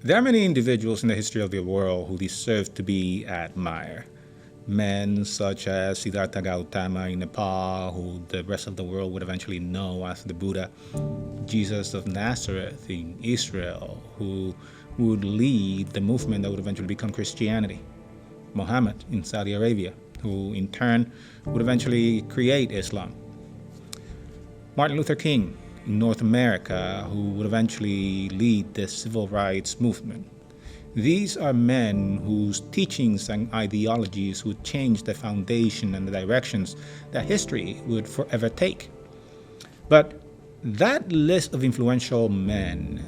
There are many individuals in the history of the world who deserve to be admired. Men such as Siddhartha Gautama in Nepal, who the rest of the world would eventually know as the Buddha, Jesus of Nazareth in Israel, who would lead the movement that would eventually become Christianity, Muhammad in Saudi Arabia, who in turn would eventually create Islam, Martin Luther King in North America, who would eventually lead the civil rights movement. These are men whose teachings and ideologies would change the foundation and the directions that history would forever take. But that list of influential men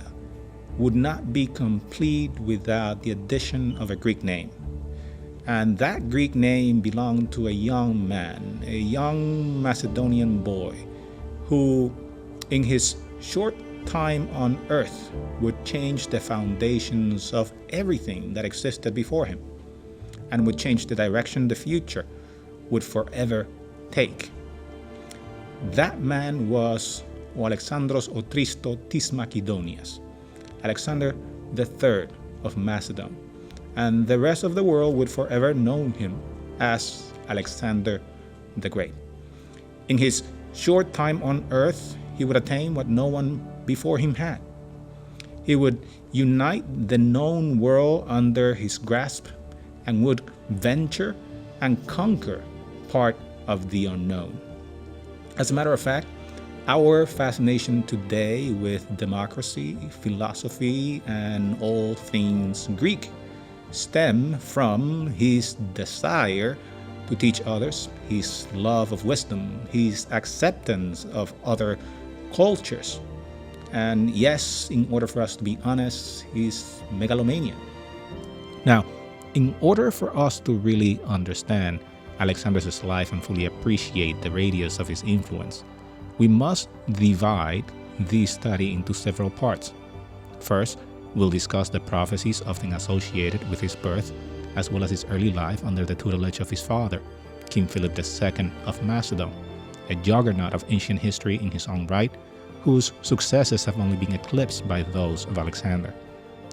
would not be complete without the addition of a Greek name. And that Greek name belonged to a young man, a young Macedonian boy, who in his short time on earth would change the foundations of everything that existed before him and would change the direction the future would forever take. That man was o Alexandros o Tristo tis Macedonias, Alexander III of Macedon, and the rest of the world would forever know him as Alexander the Great. In his short time on earth, he would attain what no one before him had. He would unite the known world under his grasp and would venture and conquer part of the unknown. As a matter of fact, our fascination today with democracy, philosophy, and all things Greek stem from his desire to teach others, his love of wisdom, his acceptance of other cultures, and yes, in order for us to be honest, his megalomania. Now, in order for us to really understand Alexander's life and fully appreciate the radius of his influence, we must divide this study into several parts. First, we'll discuss the prophecies often associated with his birth, as well as his early life under the tutelage of his father, King Philip II of Macedon, a juggernaut of ancient history in his own right, whose successes have only been eclipsed by those of Alexander.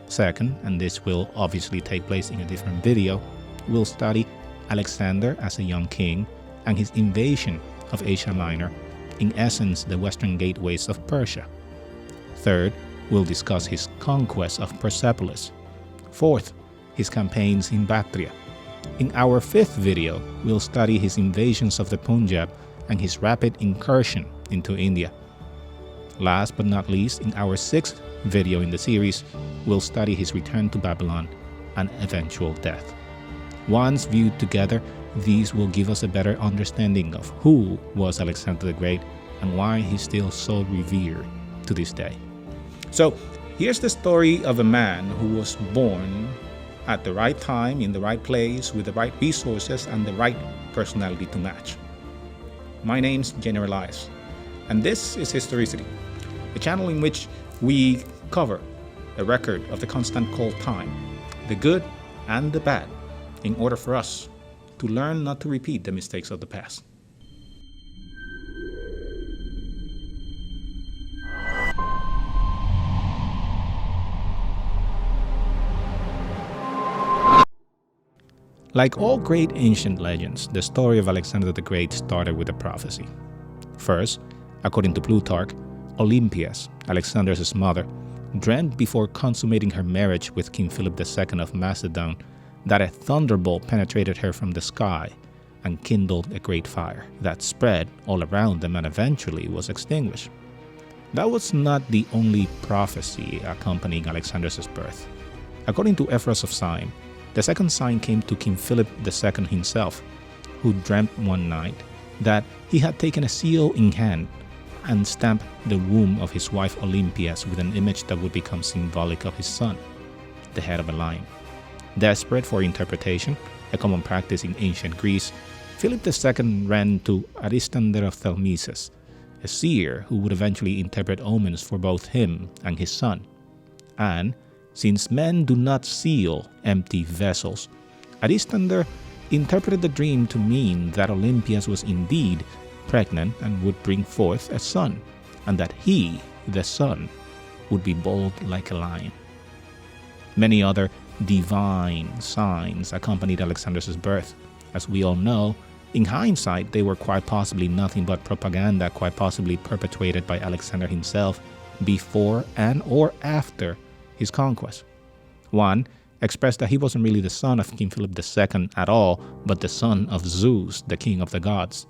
Second, and this will obviously take place in a different video, we'll study Alexander as a young king and his invasion of Asia Minor, in essence the western gateways of Persia. Third, we'll discuss his conquest of Bucephalus. Fourth, his campaigns in Bactria. In our fifth video, we'll study his invasions of the Punjab and his rapid incursion into India. Last but not least, in our sixth video in the series, we'll study his return to Babylon and eventual death. Once viewed together, these will give us a better understanding of who was Alexander the Great and why he's still so revered to this day. So, here's the story of a man who was born at the right time, in the right place, with the right resources and the right personality to match. My name's General Elias, and this is Historicity, a channel in which we cover a record of the constant cold time, the good and the bad, in order for us to learn not to repeat the mistakes of the past. Like all great ancient legends, the story of Alexander the Great started with a prophecy. First, according to Plutarch, Olympias, Alexander's mother, dreamt before consummating her marriage with King Philip II of Macedon that a thunderbolt penetrated her from the sky and kindled a great fire that spread all around them and eventually was extinguished. That was not the only prophecy accompanying Alexander's birth. According to Ephraim of Syme, the second sign came to King Philip II himself, who dreamt one night that he had taken a seal in hand and stamped the womb of his wife Olympias with an image that would become symbolic of his son, the head of a lion. Desperate for interpretation, a common practice in ancient Greece, Philip II ran to Aristotle of Thelmissus, a seer who would eventually interpret omens for both him and his son. And, since men do not seal empty vessels, Aristotle interpreted the dream to mean that Olympias was indeed pregnant and would bring forth a son, and that he, the son, would be bold like a lion. Many other divine signs accompanied Alexander's birth. As we all know, in hindsight, they were quite possibly nothing but propaganda, quite possibly perpetuated by Alexander himself before and or after his conquest. One expressed that he wasn't really the son of King Philip II at all, but the son of Zeus, the king of the gods.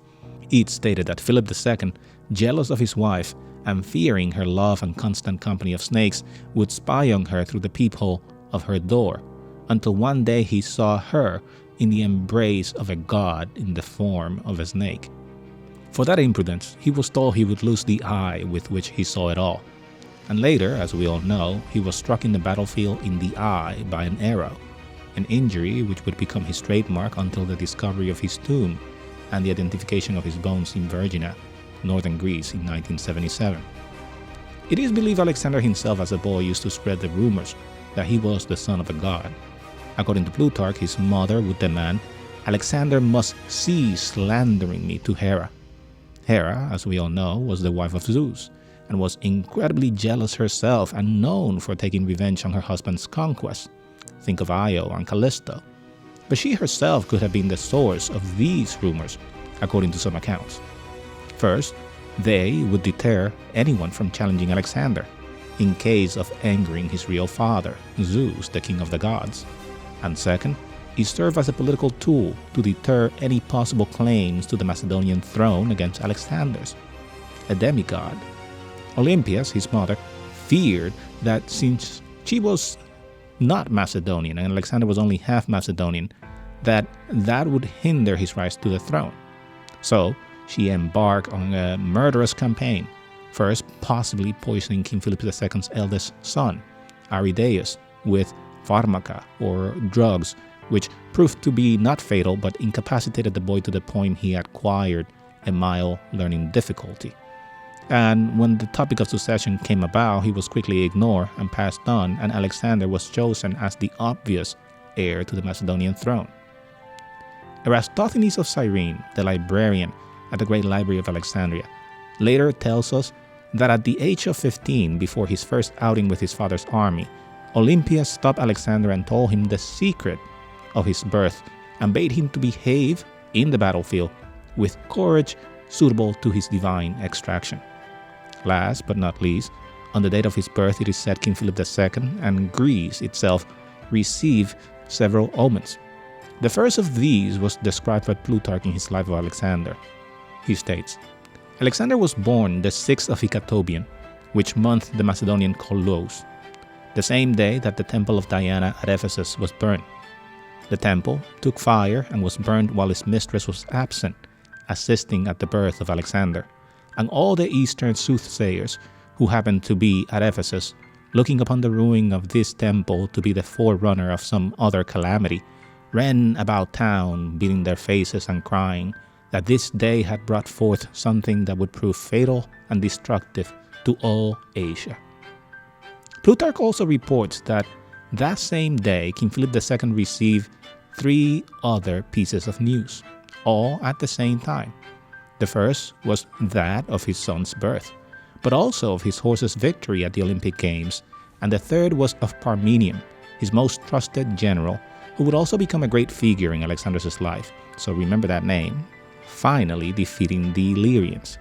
It stated that Philip II, jealous of his wife and fearing her love and constant company of snakes, would spy on her through the peephole of her door, until one day he saw her in the embrace of a god in the form of a snake. For that imprudence, he was told he would lose the eye with which he saw it all. And later, as we all know, he was struck in the battlefield in the eye by an arrow, an injury which would become his trademark until the discovery of his tomb and the identification of his bones in Vergina, northern Greece, in 1977. It is believed Alexander himself as a boy used to spread the rumors that he was the son of a god. According to Plutarch, his mother would demand, "Alexander must cease slandering me to Hera." Hera, as we all know, was the wife of Zeus, and was incredibly jealous herself and known for taking revenge on her husband's conquests. Think of Io and Callisto. But she herself could have been the source of these rumors, according to some accounts. First, they would deter anyone from challenging Alexander, in case of angering his real father, Zeus, the king of the gods. And second, it served as a political tool to deter any possible claims to the Macedonian throne against Alexander's, a demigod. Olympias, his mother, feared that since she was not Macedonian and Alexander was only half Macedonian, that would hinder his rise to the throne. So she embarked on a murderous campaign, first possibly poisoning King Philip II's eldest son, Aridaeus, with pharmaca or drugs, which proved to be not fatal but incapacitated the boy to the point he acquired a mild learning difficulty. And when the topic of succession came about, he was quickly ignored and passed on, and Alexander was chosen as the obvious heir to the Macedonian throne. Eratosthenes of Cyrene, the librarian at the Great Library of Alexandria, later tells us that at the age of 15, before his first outing with his father's army, Olympias stopped Alexander and told him the secret of his birth and bade him to behave in the battlefield with courage suitable to his divine extraction. Last but not least, on the date of his birth, it is said King Philip II and Greece itself received several omens. The first of these was described by Plutarch in his Life of Alexander. He states, "Alexander was born the 6th of Hecatobion, which month the Macedonian Kolos, the same day that the temple of Diana at Ephesus was burned. The temple took fire and was burned while its mistress was absent, assisting at the birth of Alexander. And all the eastern soothsayers who happened to be at Ephesus, looking upon the ruin of this temple to be the forerunner of some other calamity, ran about town, beating their faces and crying that this day had brought forth something that would prove fatal and destructive to all Asia." Plutarch also reports that same day, King Philip II received 3 other pieces of news, all at the same time. The first was that of his son's birth, but also of his horse's victory at the Olympic Games, and the third was of Parmenion, his most trusted general, who would also become a great figure in Alexander's life, so remember that name, finally defeating the Illyrians,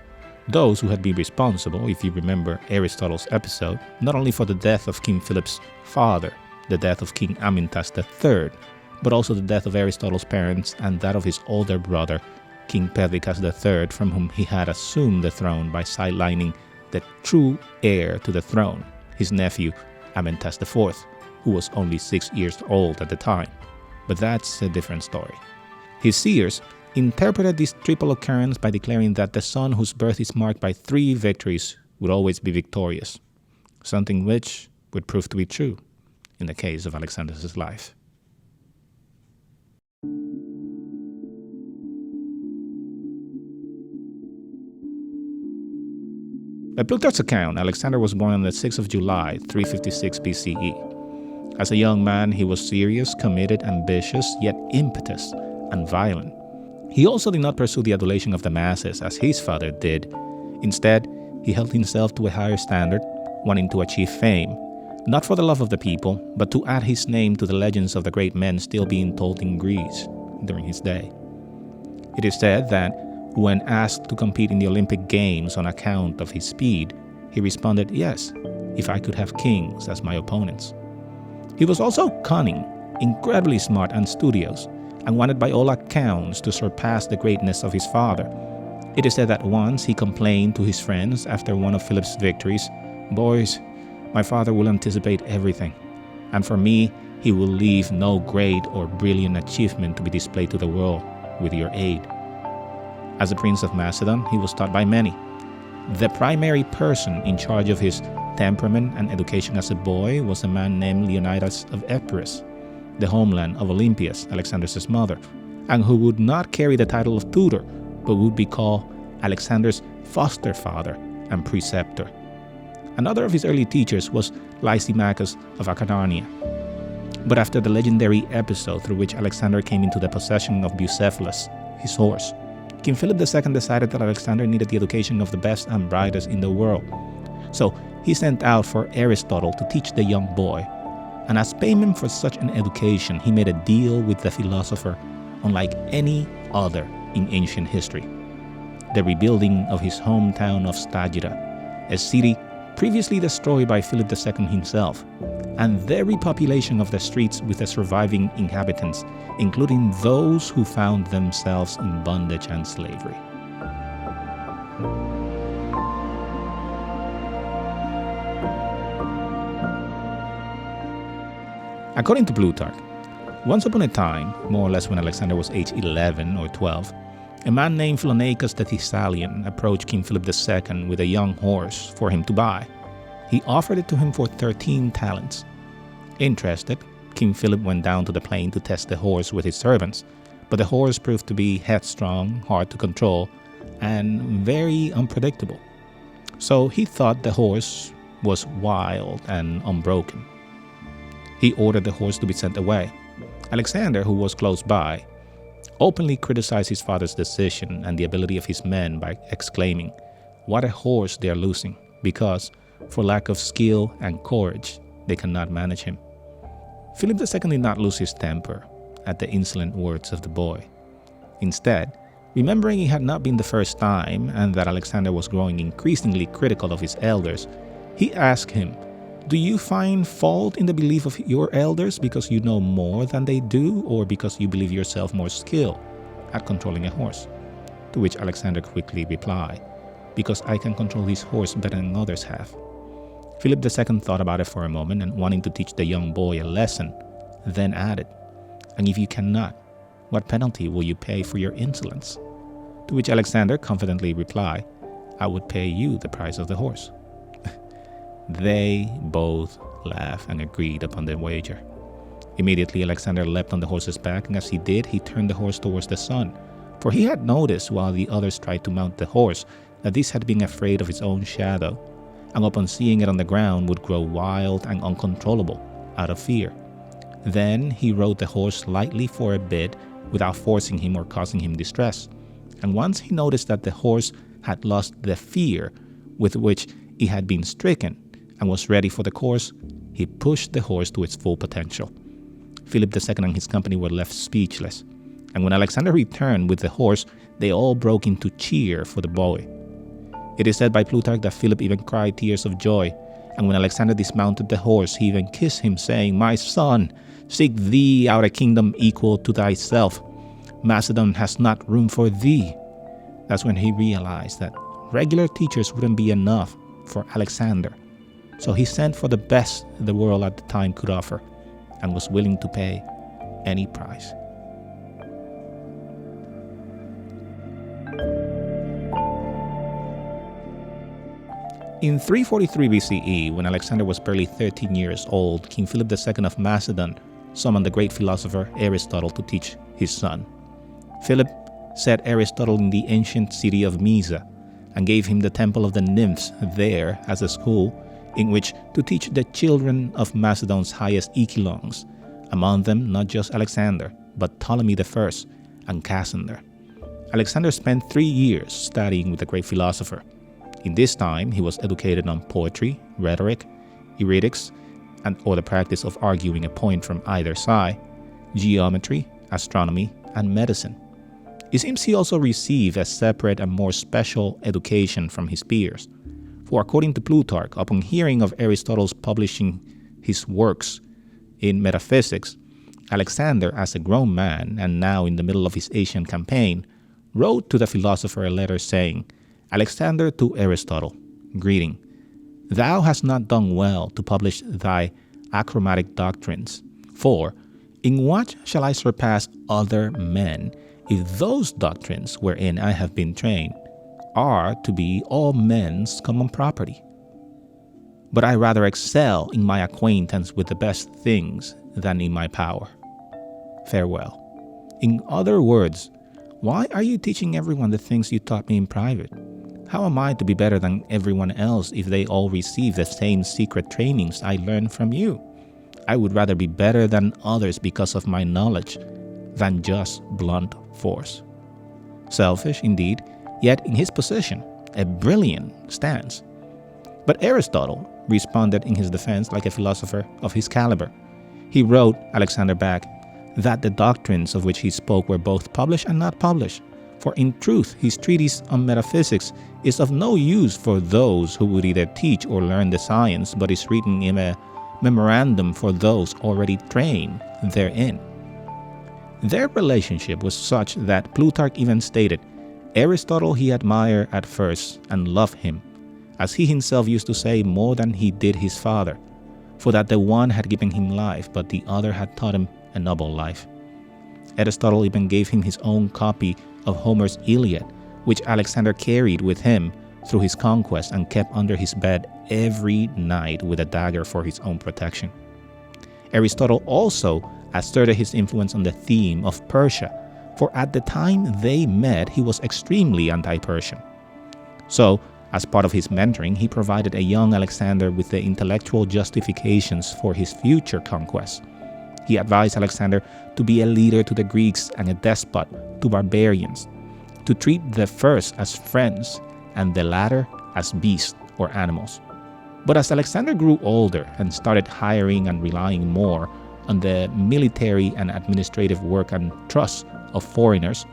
those who had been responsible, if you remember Aristotle's episode, not only for the death of King Philip's father, the death of King Amyntas III, but also the death of Aristotle's parents and that of his older brother, King Perdiccas III, from whom he had assumed the throne by sidelining the true heir to the throne, his nephew Amyntas IV, who was only 6 years old at the time. But that's a different story. His seers interpreted this triple occurrence by declaring that the son whose birth is marked by 3 victories would always be victorious, something which would prove to be true in the case of Alexander's life. By Plutarch's account, Alexander was born on the 6th of July, 356 BCE. As a young man, he was serious, committed, ambitious, yet impetuous and violent. He also did not pursue the adulation of the masses as his father did. Instead, he held himself to a higher standard, wanting to achieve fame, not for the love of the people, but to add his name to the legends of the great men still being told in Greece during his day. It is said that when asked to compete in the Olympic Games on account of his speed, he responded, "Yes, if I could have kings as my opponents." He was also cunning, incredibly smart and studious, and wanted by all accounts to surpass the greatness of his father. It is said that once he complained to his friends after one of Philip's victories, "Boys, my father will anticipate everything, and for me, he will leave no great or brilliant achievement to be displayed to the world with your aid." As the Prince of Macedon, he was taught by many. The primary person in charge of his temperament and education as a boy was a man named Leonidas of Epirus, the homeland of Olympias, Alexander's mother, and who would not carry the title of tutor, but would be called Alexander's foster father and preceptor. Another of his early teachers was Lysimachus of Chaeronea. But after the legendary episode through which Alexander came into the possession of Bucephalus, his horse, King Philip II decided that Alexander needed the education of the best and brightest in the world. So he sent out for Aristotle to teach the young boy. And as payment for such an education, he made a deal with the philosopher unlike any other in ancient history: the rebuilding of his hometown of Stagira, a city previously destroyed by Philip II himself, and the repopulation of the streets with the surviving inhabitants, including those who found themselves in bondage and slavery. According to Plutarch, once upon a time, more or less when Alexander was age 11 or 12, a man named Philonacus the Thessalian approached King Philip II with a young horse for him to buy. He offered it to him for 13 talents. Interested, King Philip went down to the plain to test the horse with his servants, but the horse proved to be headstrong, hard to control, and very unpredictable. So he thought the horse was wild and unbroken. He ordered the horse to be sent away. Alexander, who was close by, openly criticized his father's decision and the ability of his men by exclaiming, "What a horse they are losing, because, for lack of skill and courage, they cannot manage him." Philip II did not lose his temper at the insolent words of the boy. Instead, remembering it had not been the first time and that Alexander was growing increasingly critical of his elders, he asked him, "Do you find fault in the belief of your elders because you know more than they do, or because you believe yourself more skilled at controlling a horse?" To which Alexander quickly replied, "Because I can control this horse better than others have." Philip II thought about it for a moment and, wanting to teach the young boy a lesson, then added, "And if you cannot, what penalty will you pay for your insolence?" To which Alexander confidently replied, "I would pay you the price of the horse." They both laughed and agreed upon the wager. Immediately Alexander leapt on the horse's back, and as he did, he turned the horse towards the sun, for he had noticed while the others tried to mount the horse that this had been afraid of its own shadow, and upon seeing it on the ground would grow wild and uncontrollable out of fear. Then he rode the horse lightly for a bit without forcing him or causing him distress, and once he noticed that the horse had lost the fear with which it had been stricken and was ready for the course, he pushed the horse to its full potential. Philip II and his company were left speechless, and when Alexander returned with the horse, they all broke into cheer for the boy. It is said by Plutarch that Philip even cried tears of joy, and when Alexander dismounted the horse, he even kissed him, saying, "My son, seek thee out a kingdom equal to thyself. Macedon has not room for thee." That's when he realized that regular teachers wouldn't be enough for Alexander. So he sent for the best the world at the time could offer, and was willing to pay any price. In 343 BCE, when Alexander was barely 13 years old, King Philip II of Macedon summoned the great philosopher Aristotle to teach his son. Philip set Aristotle in the ancient city of Mysa and gave him the temple of the nymphs there as a school in which to teach the children of Macedon's highest echelons, among them not just Alexander, but Ptolemy I and Cassander. Alexander spent 3 years studying with the great philosopher. In this time, he was educated on poetry, rhetoric, heretics, or the practice of arguing a point from either side, geometry, astronomy, and medicine. It seems he also received a separate and more special education from his peers. For according to Plutarch, upon hearing of Aristotle's publishing his works in metaphysics, Alexander, as a grown man and now in the middle of his Asian campaign, wrote to the philosopher a letter saying, "Alexander to Aristotle, greeting. Thou hast not done well to publish thy achromatic doctrines. For, in what shall I surpass other men, if those doctrines wherein I have been trained are to be all men's common property? But I rather excel in my acquaintance with the best things than in my power. Farewell." In other words, why are you teaching everyone the things you taught me in private? How am I to be better than everyone else if they all receive the same secret trainings I learned from you? I would rather be better than others because of my knowledge than just blunt force. Selfish, indeed, yet in his position, a brilliant stance. But Aristotle responded in his defense like a philosopher of his caliber. He wrote Alexander back that the doctrines of which he spoke were both published and not published. For in truth, his treatise on metaphysics is of no use for those who would either teach or learn the science, but is written in a memorandum for those already trained therein. Their relationship was such that Plutarch even stated, Aristotle he admired at first and loved him, as he himself used to say, more than he did his father, for that the one had given him life, but the other had taught him a noble life. Aristotle even gave him his own copy of Homer's Iliad, which Alexander carried with him through his conquest and kept under his bed every night with a dagger for his own protection. Aristotle also asserted his influence on the theme of Persia, for at the time they met, he was extremely anti-Persian. So, as part of his mentoring, he provided a young Alexander with the intellectual justifications for his future conquests. He advised Alexander to be a leader to the Greeks and a despot to barbarians, to treat the first as friends and the latter as beasts or animals. But as Alexander grew older and started hiring and relying more on the military and administrative work and trust of foreigners,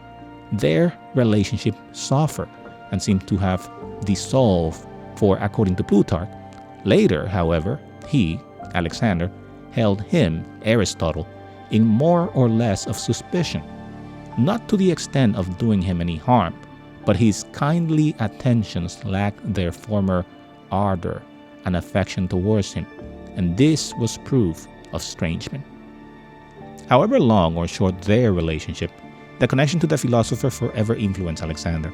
their relationship suffered and seemed to have dissolved, for according to Plutarch, later, however, he, Alexander, held him, Aristotle, in more or less of suspicion, not to the extent of doing him any harm, but his kindly attentions lacked their former ardor and affection towards him, and this was proof of estrangement. However long or short their relationship, the connection to the philosopher forever influenced Alexander,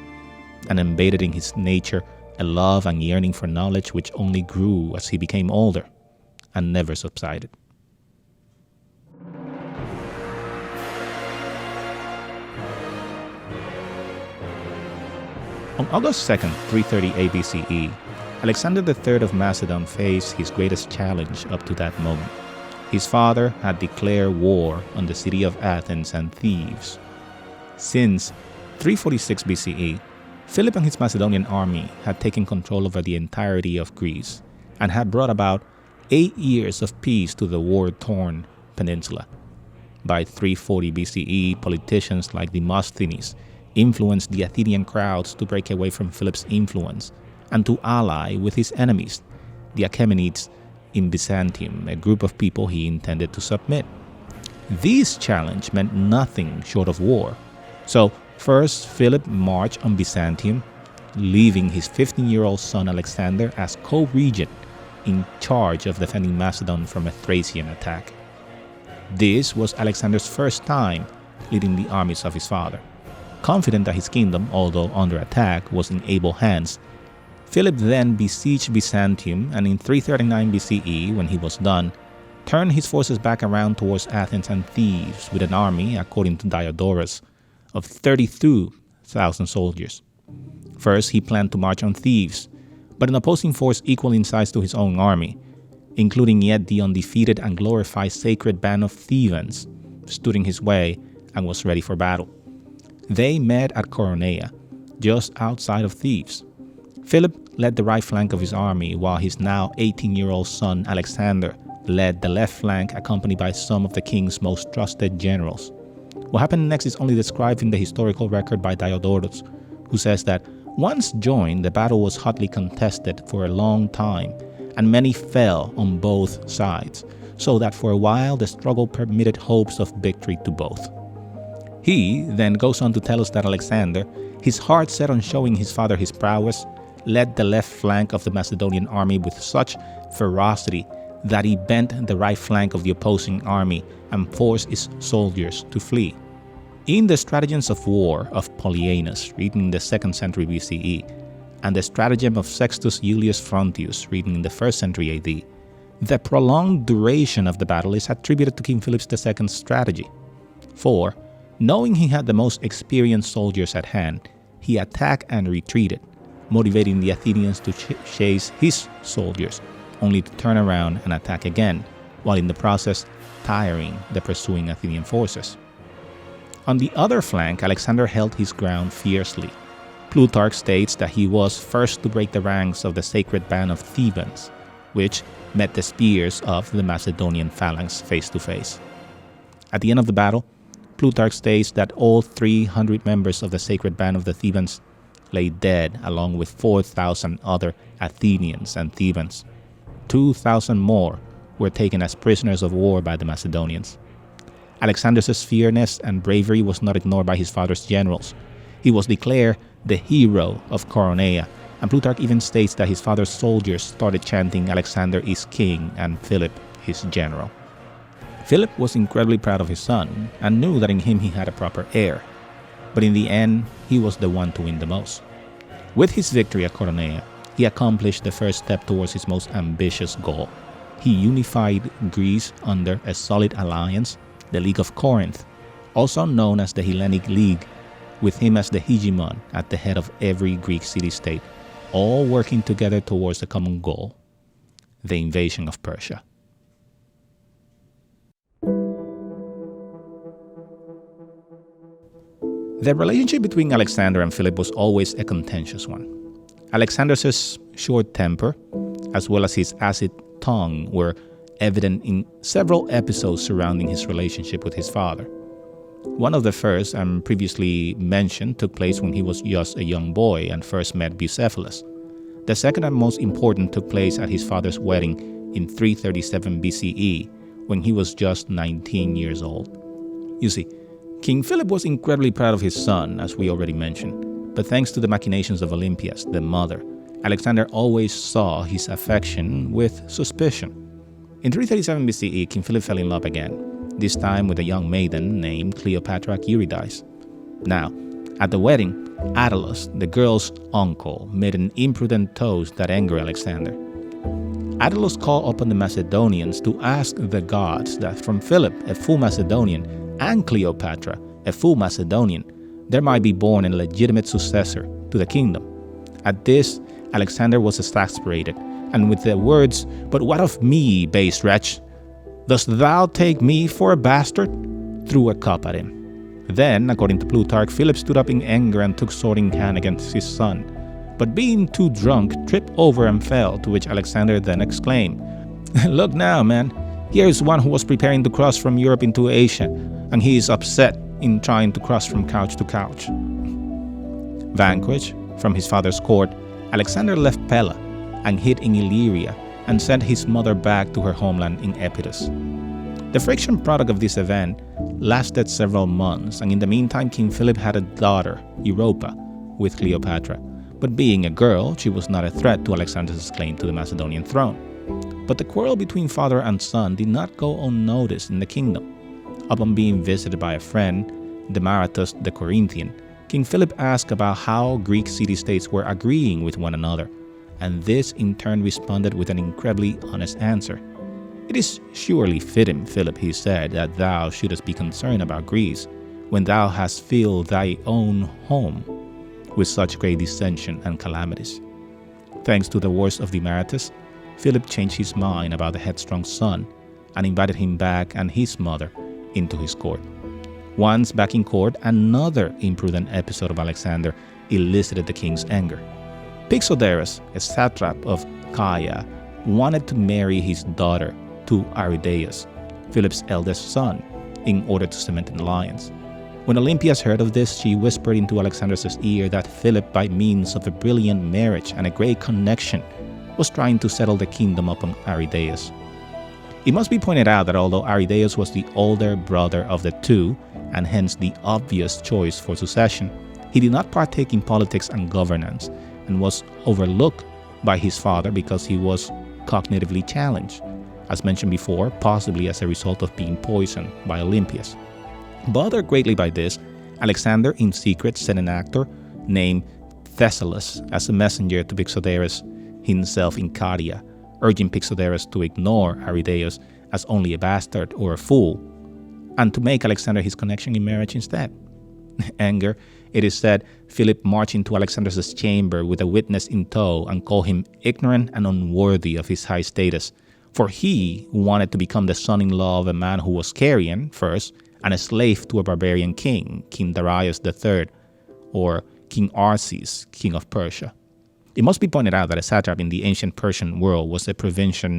and embedded in his nature a love and yearning for knowledge which only grew as he became older and never subsided. On August 2nd, 330 BCE, Alexander III of Macedon faced his greatest challenge up to that moment. His father had declared war on the city of Athens and Thebes. Since 346 BCE, Philip and his Macedonian army had taken control over the entirety of Greece and had brought about 8 years of peace to the war-torn peninsula. By 340 BCE, politicians like Demosthenes influenced the Athenian crowds to break away from Philip's influence and to ally with his enemies, the Achaemenids in Byzantium, a group of people he intended to submit. This challenge meant nothing short of war. So, first, Philip marched on Byzantium, leaving his 15-year-old son Alexander as co-regent in charge of defending Macedon from a Thracian attack. This was Alexander's first time leading the armies of his father. Confident that his kingdom, although under attack, was in able hands, Philip then besieged Byzantium, and in 339 BCE, when he was done, turned his forces back around towards Athens and Thebes with an army, according to Diodorus, of 32,000 soldiers. First, he planned to march on Thebes, but an opposing force equal in size to his own army, including yet the undefeated and glorified sacred band of Thebans, stood in his way and was ready for battle. They met at Chaeronea, just outside of Thebes. Philip led the right flank of his army, while his now 18-year-old son Alexander led the left flank accompanied by some of the king's most trusted generals. What happened next is only described in the historical record by Diodorus, who says that once joined, the battle was hotly contested for a long time, and many fell on both sides, so that for a while the struggle permitted hopes of victory to both. He then goes on to tell us that Alexander, his heart set on showing his father his prowess, led the left flank of the Macedonian army with such ferocity that he bent the right flank of the opposing army and forced its soldiers to flee. In the Stratagems of War of Polyaenus, written in the 2nd century BCE, and the Stratagem of Sextus Iulius Frontius, written in the 1st century AD, the prolonged duration of the battle is attributed to King Philip II's strategy. For, knowing he had the most experienced soldiers at hand, he attacked and retreated, motivating the Athenians to chase his soldiers, only to turn around and attack again, while in the process tiring the pursuing Athenian forces. On the other flank, Alexander held his ground fiercely. Plutarch states that he was first to break the ranks of the sacred band of Thebans, which met the spears of the Macedonian phalanx face to face. At the end of the battle, Plutarch states that all 300 members of the sacred band of the Thebans lay dead along with 4,000 other Athenians and Thebans. 2,000 more were taken as prisoners of war by the Macedonians. Alexander's fierceness and bravery was not ignored by his father's generals. He was declared the hero of Chaeronea, and Plutarch even states that his father's soldiers started chanting Alexander is king and Philip his general. Philip was incredibly proud of his son and knew that in him he had a proper heir, but in the end he was the one to win the most. With his victory at Chaeronea, he accomplished the first step towards his most ambitious goal. He unified Greece under a solid alliance, the League of Corinth, also known as the Hellenic League, with him as the hegemon at the head of every Greek city-state, all working together towards a common goal, the invasion of Persia. The relationship between Alexander and Philip was always a contentious one. Alexander's short temper, as well as his acid tongue, were evident in several episodes surrounding his relationship with his father. One of the first, and previously mentioned, took place when he was just a young boy and first met Bucephalus. The second and most important took place at his father's wedding in 337 BCE, when he was just 19 years old. You see, King Philip was incredibly proud of his son, as we already mentioned, but thanks to the machinations of Olympias, the mother, Alexander always saw his affection with suspicion. In 337 BCE, King Philip fell in love again, this time with a young maiden named Cleopatra Eurydice. Now, at the wedding, Attalus, the girl's uncle, made an imprudent toast that angered Alexander. Attalus called upon the Macedonians to ask the gods that from Philip, a full Macedonian, and Cleopatra, a full Macedonian, there might be born a legitimate successor to the kingdom. At this, Alexander was exasperated, and with the words, "But what of me, base wretch? Dost thou take me for a bastard?" threw a cup at him. Then, according to Plutarch, Philip stood up in anger and took sword in hand against his son, but being too drunk, tripped over and fell, to which Alexander then exclaimed, "Look now, man, here is one who was preparing to cross from Europe into Asia, and he is upset in trying to cross from couch to couch." Vanquished from his father's court, Alexander left Pella and hid in Illyria and sent his mother back to her homeland in Epirus. The friction product of this event lasted several months, and in the meantime King Philip had a daughter, Europa, with Cleopatra, but being a girl, she was not a threat to Alexander's claim to the Macedonian throne. But the quarrel between father and son did not go unnoticed in the kingdom. Upon being visited by a friend, Demaratus the Corinthian, King Philip asked about how Greek city-states were agreeing with one another, and this in turn responded with an incredibly honest answer. "It is surely fitting, Philip," he said, "that thou shouldest be concerned about Greece, when thou hast filled thy own home with such great dissension and calamities." Thanks to the words of Demaratus, Philip changed his mind about the headstrong son and invited him back and his mother into his court. Once back in court, another imprudent episode of Alexander elicited the king's anger. Pixoderus, a satrap of Caia, wanted to marry his daughter to to Aridaeus, Philip's eldest son, in order to cement an alliance. When Olympias heard of this, she whispered into Alexander's ear that Philip, by means of a brilliant marriage and a great connection, was trying to settle the kingdom upon Aridaeus. It must be pointed out that although Aridaeus was the older brother of the two, and hence the obvious choice for succession, he did not partake in politics and governance, and was overlooked by his father because he was cognitively challenged, as mentioned before, possibly as a result of being poisoned by Olympias. Bothered greatly by this, Alexander in secret sent an actor named Thessalus as a messenger to Pixoderus himself in Caria, urging Pixoderus to ignore Aridaeus as only a bastard or a fool, and to make Alexander his connection in marriage instead. Anger, it is said, Philip marched into Alexander's chamber with a witness in tow and called him ignorant and unworthy of his high status, for he wanted to become the son-in-law of a man who was Carian first, and a slave to a barbarian king, King Darius III, or King Arses, king of Persia. It must be pointed out that a satrap in the ancient Persian world was a provincial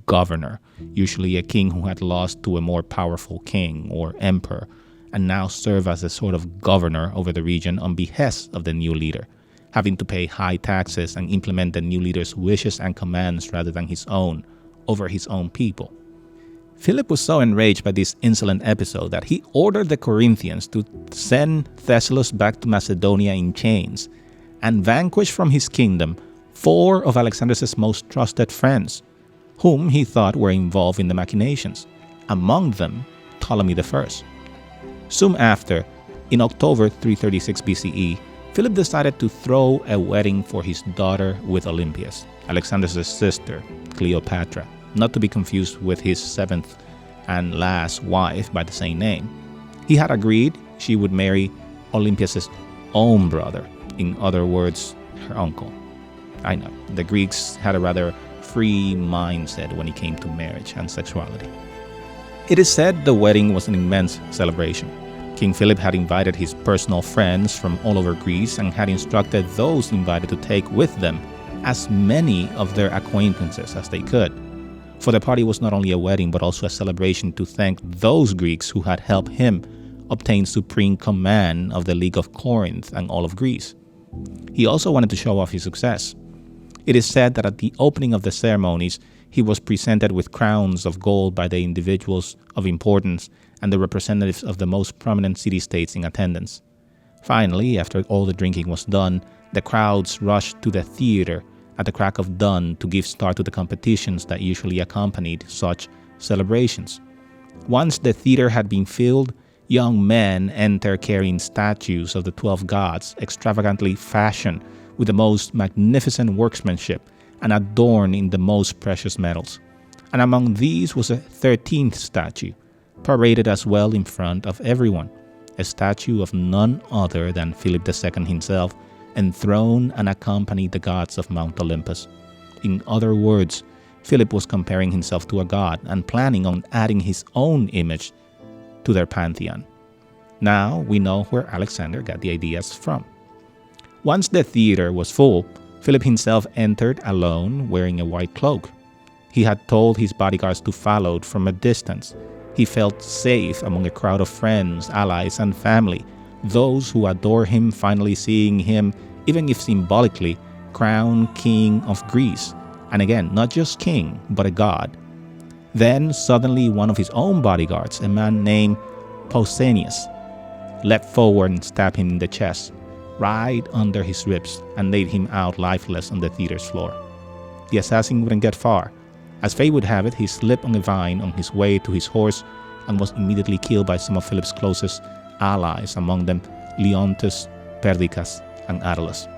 governor, usually a king who had lost to a more powerful king or emperor, and now served as a sort of governor over the region on behest of the new leader, having to pay high taxes and implement the new leader's wishes and commands rather than his own, over his own people. Philip was so enraged by this insolent episode that he ordered the Corinthians to send Thessalus back to Macedonia in chains, and vanquish from his kingdom 4 of Alexander's most trusted friends, whom he thought were involved in the machinations, among them Ptolemy I. Soon after, in October 336 BCE, Philip decided to throw a wedding for his daughter with Olympias, Alexander's sister, Cleopatra, not to be confused with his 7th and last wife by the same name. He had agreed she would marry Olympias' own brother, in other words, her uncle. I know, the Greeks had a rather free mindset when it came to marriage and sexuality. It is said the wedding was an immense celebration. King Philip had invited his personal friends from all over Greece and had instructed those invited to take with them as many of their acquaintances as they could. For the party was not only a wedding but also a celebration to thank those Greeks who had helped him obtain supreme command of the League of Corinth and all of Greece. He also wanted to show off his success. It is said that at the opening of the ceremonies, he was presented with crowns of gold by the individuals of importance and the representatives of the most prominent city-states in attendance. Finally, after all the drinking was done, the crowds rushed to the theater at the crack of dawn to give start to the competitions that usually accompanied such celebrations. Once the theater had been filled, young men entered carrying statues of the 12 gods, extravagantly fashioned with the most magnificent workmanship and adorned in the most precious metals. And among these was a 13th statue, paraded as well in front of everyone, a statue of none other than Philip II himself, enthroned and accompanied the gods of Mount Olympus. In other words, Philip was comparing himself to a god and planning on adding his own image to their pantheon. Now we know where Alexander got the ideas from. Once the theater was full, Philip himself entered alone, wearing a white cloak. He had told his bodyguards to follow from a distance. He felt safe among a crowd of friends, allies, and family, those who adore him finally seeing him, even if symbolically, crowned king of Greece, and again, not just king, but a god. Then suddenly one of his own bodyguards, a man named Pausanias, leapt forward and stabbed him in the chest, right under his ribs, and laid him out lifeless on the theater's floor. The assassin wouldn't get far. As fate would have it, he slipped on a vine on his way to his horse and was immediately killed by some of Philip's closest allies, among them Leontes, Perdiccas, and Attalus.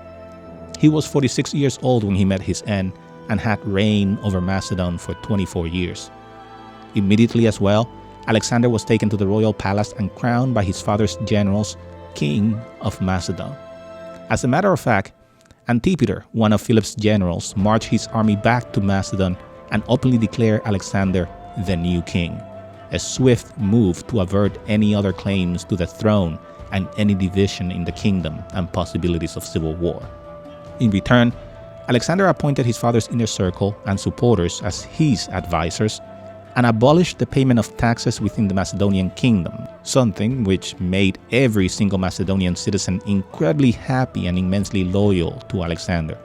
He was 46 years old when he met his end and had reigned over Macedon for 24 years. Immediately as well, Alexander was taken to the royal palace and crowned by his father's generals king of Macedon. As a matter of fact, Antipater, one of Philip's generals, marched his army back to Macedon and openly declared Alexander the new king, a swift move to avert any other claims to the throne and any division in the kingdom and possibilities of civil war. In return, Alexander appointed his father's inner circle and supporters as his advisors and abolished the payment of taxes within the Macedonian kingdom, something which made every single Macedonian citizen incredibly happy and immensely loyal to Alexander.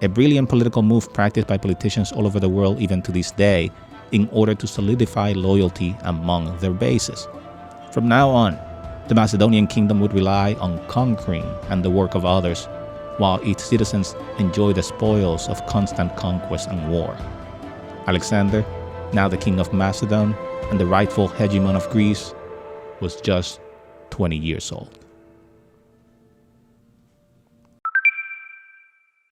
A brilliant political move practiced by politicians all over the world even to this day in order to solidify loyalty among their bases. From now on, the Macedonian kingdom would rely on conquering and the work of others, while its citizens enjoy the spoils of constant conquest and war. Alexander, now the king of Macedon and the rightful hegemon of Greece, was just 20 years old.